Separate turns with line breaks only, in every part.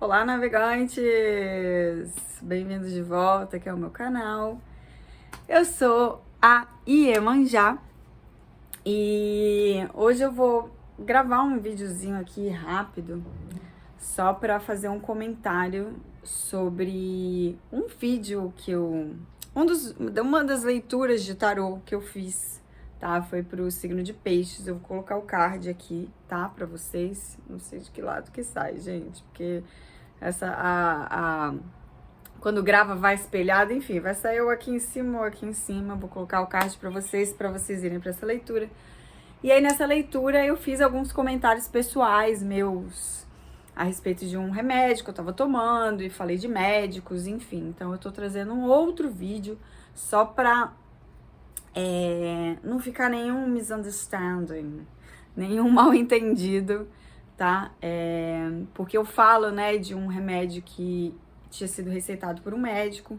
Olá, navegantes! Bem-vindos de volta aqui ao meu canal. Eu sou a Iemanjá e hoje eu vou gravar um videozinho aqui rápido só para fazer um comentário sobre um vídeo que uma das leituras de tarô que eu fiz, tá? Foi pro signo de Peixes. Eu vou colocar o card aqui, tá? Pra vocês. Não sei de que lado que sai, gente, porque quando grava vai espelhado, enfim, vai sair eu aqui em cima ou aqui em cima. Vou colocar o card pra vocês irem pra essa leitura. E aí nessa leitura eu fiz alguns comentários pessoais meus a respeito de um remédio que eu tava tomando e falei de médicos, enfim. Então eu tô trazendo um outro vídeo só pra não ficar nenhum misunderstanding, nenhum mal entendido, tá? Porque eu falo, né, de um remédio que tinha sido receitado por um médico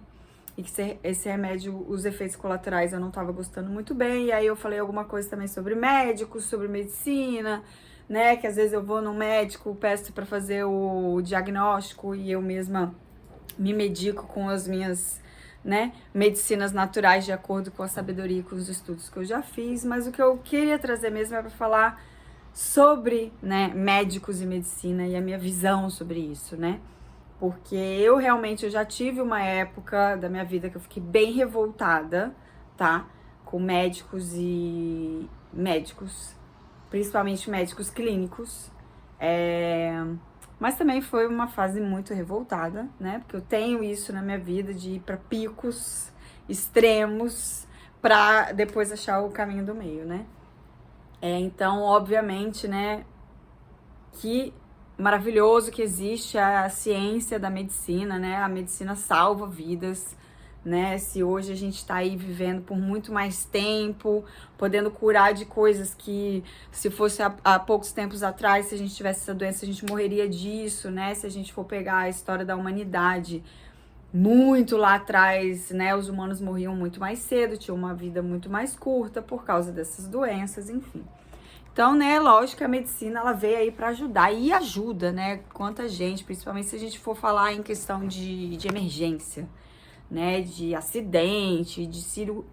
e que esse remédio, os efeitos colaterais eu não tava gostando muito bem, e aí eu falei alguma coisa também sobre médicos, sobre medicina, né, que às vezes eu vou no médico, peço para fazer o diagnóstico e eu mesma me medico com as minhas, né, medicinas naturais de acordo com a sabedoria e com os estudos que eu já fiz. Mas o que eu queria trazer mesmo é para falar sobre, né, médicos e medicina e a minha visão sobre isso, né? Porque eu já tive uma época da minha vida que eu fiquei bem revoltada, tá? Com médicos e médicos, principalmente médicos clínicos. Mas também foi uma fase muito revoltada, né? Porque eu tenho isso na minha vida de ir para picos extremos para depois achar o caminho do meio, né? Então, obviamente, né, que maravilhoso que existe a ciência da medicina, né? A medicina salva vidas, né? Se hoje a gente tá aí vivendo por muito mais tempo, podendo curar de coisas que, se fosse há poucos tempos atrás, se a gente tivesse essa doença, a gente morreria disso, né? Se a gente for pegar a história da humanidade, muito lá atrás, né? Os humanos morriam muito mais cedo, tinham uma vida muito mais curta por causa dessas doenças, enfim. Então, né, lógico que a medicina, ela veio aí para ajudar, e ajuda, né, quanta gente, principalmente se a gente for falar em questão de emergência, né, de acidente, de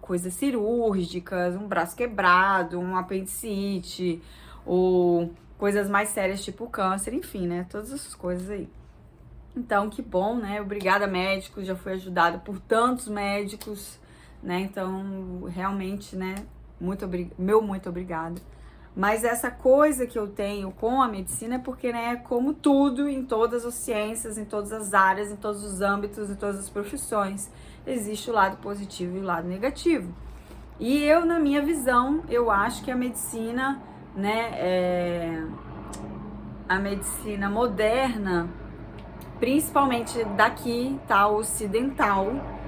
coisas cirúrgicas, um braço quebrado, um apendicite, ou coisas mais sérias tipo câncer, enfim, né, todas essas coisas aí. Então, que bom, né, obrigada médicos, já fui ajudada por tantos médicos, né, então, realmente, né, muito obrigada. Mas essa coisa que eu tenho com a medicina é porque, né, como tudo em todas as ciências, em todas as áreas, em todos os âmbitos, em todas as profissões, existe o lado positivo e o lado negativo. E eu, na minha visão, eu acho que a medicina, né, a medicina moderna, principalmente daqui, tá, ocidental,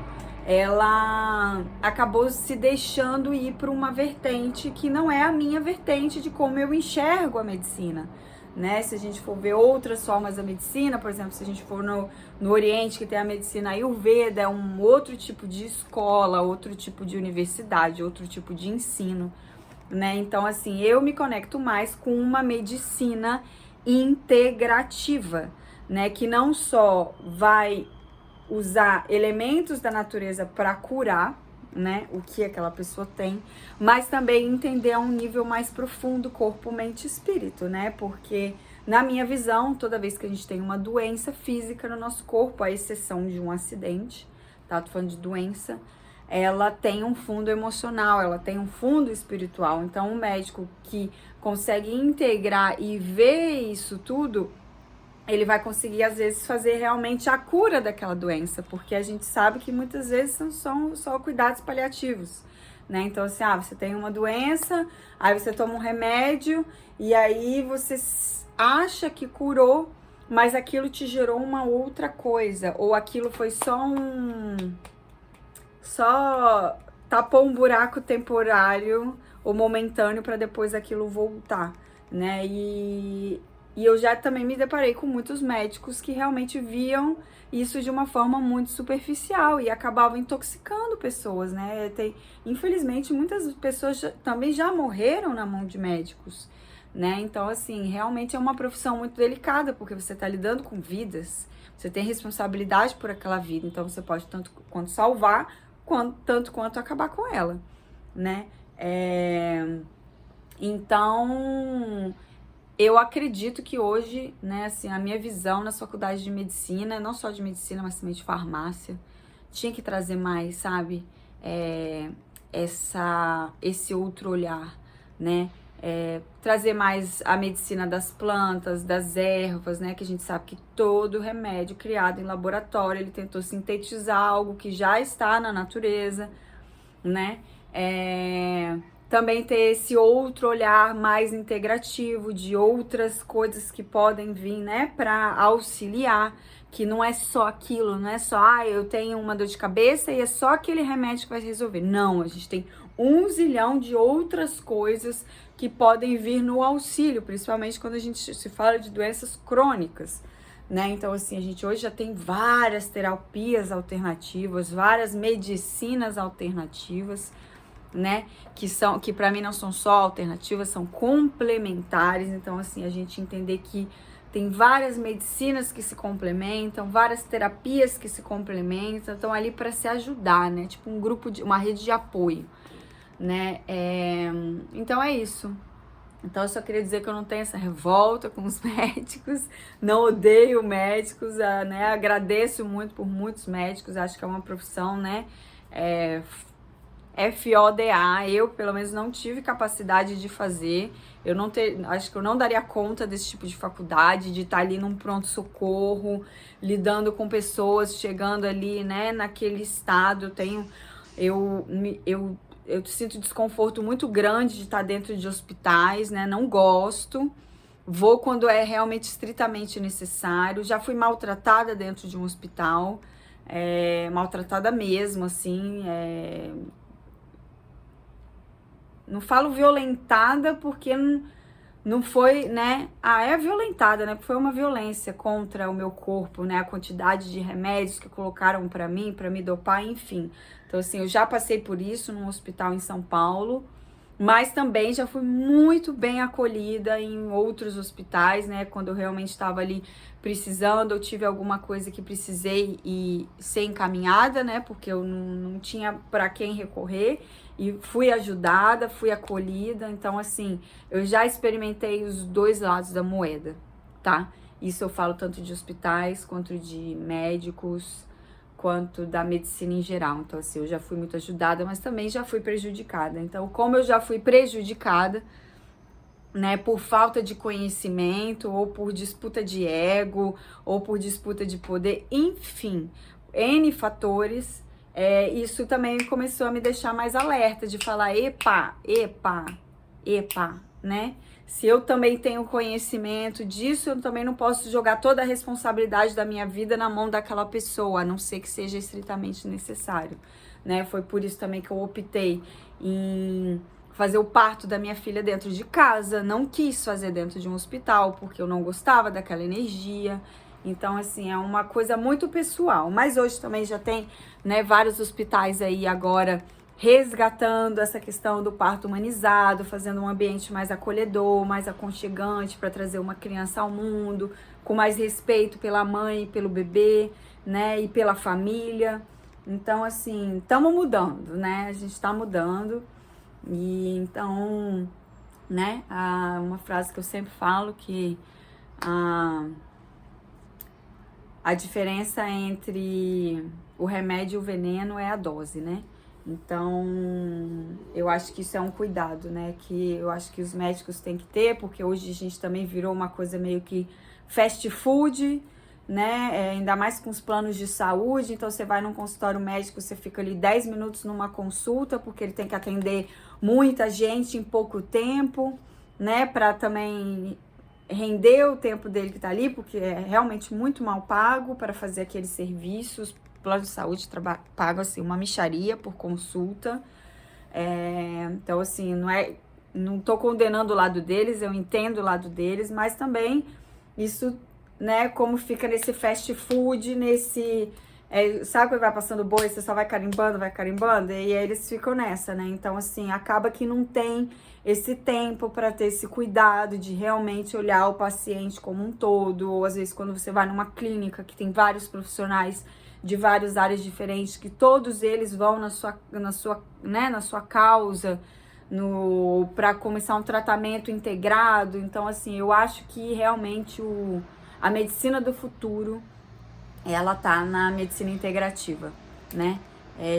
ela acabou se deixando ir para uma vertente que não é a minha vertente de como eu enxergo a medicina, né? Se a gente for ver outras formas da medicina, por exemplo, se a gente for no Oriente, que tem a medicina Ayurveda, é um outro tipo de escola, outro tipo de universidade, outro tipo de ensino, né? Então, assim, eu me conecto mais com uma medicina integrativa, né? Que não só vai usar elementos da natureza para curar, né, o que aquela pessoa tem, mas também entender a um nível mais profundo, corpo, mente e espírito, né, porque na minha visão, toda vez que a gente tem uma doença física no nosso corpo, à exceção de um acidente, tá, tô falando de doença, ela tem um fundo emocional, ela tem um fundo espiritual. Então, um médico que consegue integrar e ver isso tudo, ele vai conseguir, às vezes, fazer realmente a cura daquela doença, porque a gente sabe que muitas vezes são só cuidados paliativos, né? Então, assim, você tem uma doença, aí você toma um remédio, e aí você acha que curou, mas aquilo te gerou uma outra coisa, ou aquilo foi só tapou um buraco temporário ou momentâneo para depois aquilo voltar, né? E eu já também me deparei com muitos médicos que realmente viam isso de uma forma muito superficial e acabavam intoxicando pessoas, né? Infelizmente, muitas pessoas também já morreram na mão de médicos, né? Então, assim, realmente é uma profissão muito delicada, porque você está lidando com vidas, você tem responsabilidade por aquela vida, então você pode tanto quanto salvar, tanto quanto acabar com ela, né? Então, eu acredito que hoje, né, assim, a minha visão nas faculdades de medicina, não só de medicina, mas também de farmácia, tinha que trazer mais, sabe, esse outro olhar, né? Trazer mais a medicina das plantas, das ervas, né? Que a gente sabe que todo remédio criado em laboratório, ele tentou sintetizar algo que já está na natureza, né? Também ter esse outro olhar mais integrativo de outras coisas que podem vir, né, para auxiliar, que não é só aquilo, não é só, eu tenho uma dor de cabeça e é só aquele remédio que vai resolver. Não, a gente tem 1 zilhão de outras coisas que podem vir no auxílio, principalmente quando a gente se fala de doenças crônicas, né? Então, assim, a gente hoje já tem várias terapias alternativas, várias medicinas alternativas, né, que para mim não são só alternativas, são complementares. Então, assim, a gente entender que tem várias medicinas que se complementam, várias terapias que se complementam, estão ali para se ajudar, né, tipo um grupo uma rede de apoio, né? Então é isso. Então eu só queria dizer que eu não tenho essa revolta com os médicos, não odeio médicos, né, agradeço muito por muitos médicos, acho que é uma profissão, né, FODA, eu pelo menos não tive capacidade de fazer, acho que eu não daria conta desse tipo de faculdade, de estar ali num pronto-socorro, lidando com pessoas, chegando ali, né, naquele estado. Eu sinto desconforto muito grande de estar dentro de hospitais, né, não gosto, vou quando é realmente estritamente necessário, já fui maltratada dentro de um hospital, maltratada mesmo, assim, não falo violentada porque não foi, né? É violentada, né? Porque foi uma violência contra o meu corpo, né? A quantidade de remédios que colocaram pra me dopar, enfim. Então, assim, eu já passei por isso num hospital em São Paulo, mas também já fui muito bem acolhida em outros hospitais, né? Quando eu realmente estava ali precisando, eu tive alguma coisa que precisei e ser encaminhada, né? Porque eu não tinha para quem recorrer e fui ajudada, fui acolhida. Então, assim, eu já experimentei os dois lados da moeda, tá? Isso eu falo tanto de hospitais quanto de médicos, quanto da medicina em geral. Então, assim, eu já fui muito ajudada, mas também já fui prejudicada. Então, como eu já fui prejudicada, né, por falta de conhecimento, ou por disputa de ego, ou por disputa de poder, enfim, N fatores, isso também começou a me deixar mais alerta, de falar, epa, né? Se eu também tenho conhecimento disso, eu também não posso jogar toda a responsabilidade da minha vida na mão daquela pessoa, a não ser que seja estritamente necessário, né? Foi por isso também que eu optei em fazer o parto da minha filha dentro de casa, não quis fazer dentro de um hospital, porque eu não gostava daquela energia. Então, assim, é uma coisa muito pessoal. Mas hoje também já tem, né, vários hospitais aí agora resgatando essa questão do parto humanizado, fazendo um ambiente mais acolhedor, mais aconchegante para trazer uma criança ao mundo, com mais respeito pela mãe, pelo bebê, né, e pela família. Então, assim, estamos mudando, né? A gente está mudando. E então, né, uma frase que eu sempre falo que a diferença entre o remédio e o veneno é a dose, né? Então, eu acho que isso é um cuidado, né? Que eu acho que os médicos têm que ter, porque hoje a gente também virou uma coisa meio que fast food, né? Ainda mais com os planos de saúde. Então, você vai num consultório médico, você fica ali 10 minutos numa consulta, porque ele tem que atender muita gente em pouco tempo, né? Para também render o tempo dele que tá ali, porque é realmente muito mal pago para fazer aqueles serviços. Plano de saúde paga assim uma mixaria por consulta. Então, assim, não tô condenando o lado deles, eu entendo o lado deles, mas também isso, né, como fica nesse fast food, sabe quando vai passando boi, você só vai carimbando, e aí eles ficam nessa, né? Então, assim, acaba que não tem esse tempo para ter esse cuidado de realmente olhar o paciente como um todo, ou às vezes quando você vai numa clínica que tem vários profissionais de várias áreas diferentes, que todos eles vão na sua causa, para começar um tratamento integrado. Então, assim, eu acho que realmente a medicina do futuro, ela tá na medicina integrativa, né?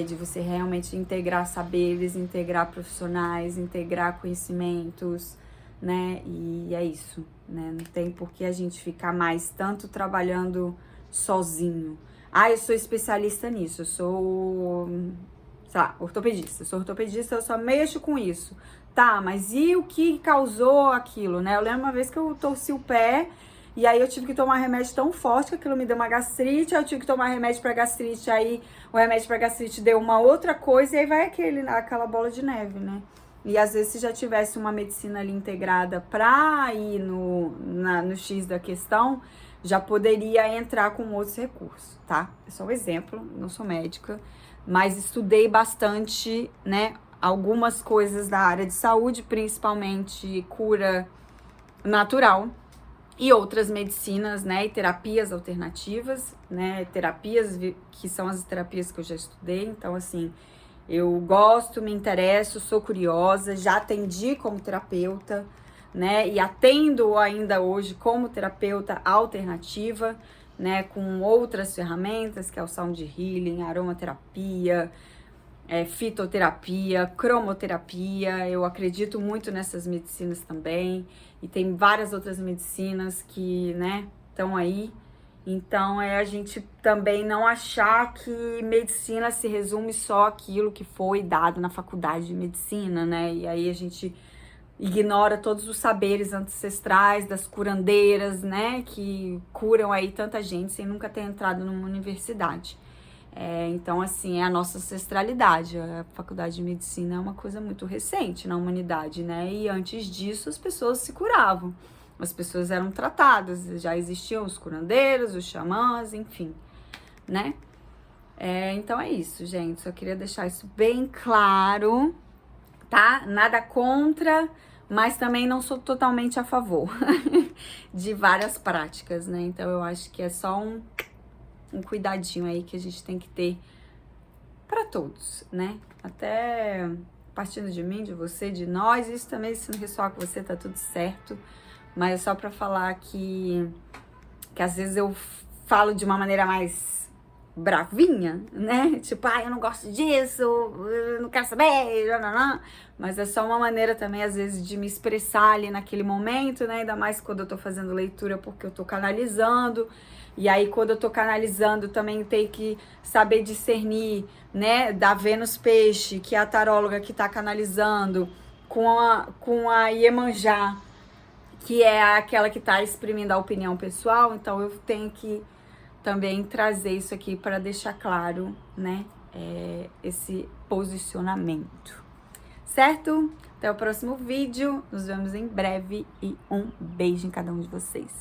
De você realmente integrar saberes, integrar profissionais, integrar conhecimentos, né? E é isso, né? Não tem por que a gente ficar mais tanto trabalhando sozinho. Eu sou especialista nisso, eu sou, sei lá, ortopedista. Eu sou ortopedista, eu só mexo com isso. Tá, mas e o que causou aquilo, né? Eu lembro uma vez que eu torci o pé e aí eu tive que tomar remédio tão forte que aquilo me deu uma gastrite, aí eu tive que tomar remédio pra gastrite, aí o remédio pra gastrite deu uma outra coisa e aí vai aquela bola de neve, né? E às vezes se já tivesse uma medicina ali integrada pra ir no X da questão, já poderia entrar com outros recursos, tá? É só um exemplo, não sou médica, mas estudei bastante, né? Algumas coisas da área de saúde, principalmente cura natural e outras medicinas, né? E terapias alternativas, né? Terapias que são as terapias que eu já estudei. Então, assim, eu gosto, me interesso, sou curiosa, já atendi como terapeuta, né? E atendo ainda hoje como terapeuta alternativa, né? Com outras ferramentas, que é o Sound Healing, aromaterapia, fitoterapia, cromoterapia. Eu acredito muito nessas medicinas também. E tem várias outras medicinas que, né, estão aí. Então, a gente também não achar que medicina se resume só aquilo que foi dado na faculdade de medicina, né? E aí a gente ignora todos os saberes ancestrais das curandeiras, né? Que curam aí tanta gente sem nunca ter entrado numa universidade. Então, assim, é a nossa ancestralidade. A faculdade de medicina é uma coisa muito recente na humanidade, né? E antes disso, as pessoas se curavam. As pessoas eram tratadas, já existiam os curandeiros, os xamãs, enfim, né? Então é isso, gente. Só queria deixar isso bem claro, tá? Nada contra, mas também não sou totalmente a favor de várias práticas, né? Então eu acho que é só um cuidadinho aí que a gente tem que ter para todos, né? Até partindo de mim, de você, de nós, isso também, se não ressoar com você, tá tudo certo. Mas é só pra falar que às vezes eu falo de uma maneira mais bravinha, né? Tipo, eu não gosto disso, eu não quero saber, não. Mas é só uma maneira também, às vezes, de me expressar ali naquele momento, né? Ainda mais quando eu tô fazendo leitura, porque eu tô canalizando. E aí, quando eu tô canalizando, também tem que saber discernir, né? Da Vênus Peixe, que é a taróloga que tá canalizando, com a Iemanjá, que é aquela que tá exprimindo a opinião pessoal. Então, eu tenho que também trazer isso aqui para deixar claro, né? Esse posicionamento. Certo? Até o próximo vídeo. Nos vemos em breve e um beijo em cada um de vocês.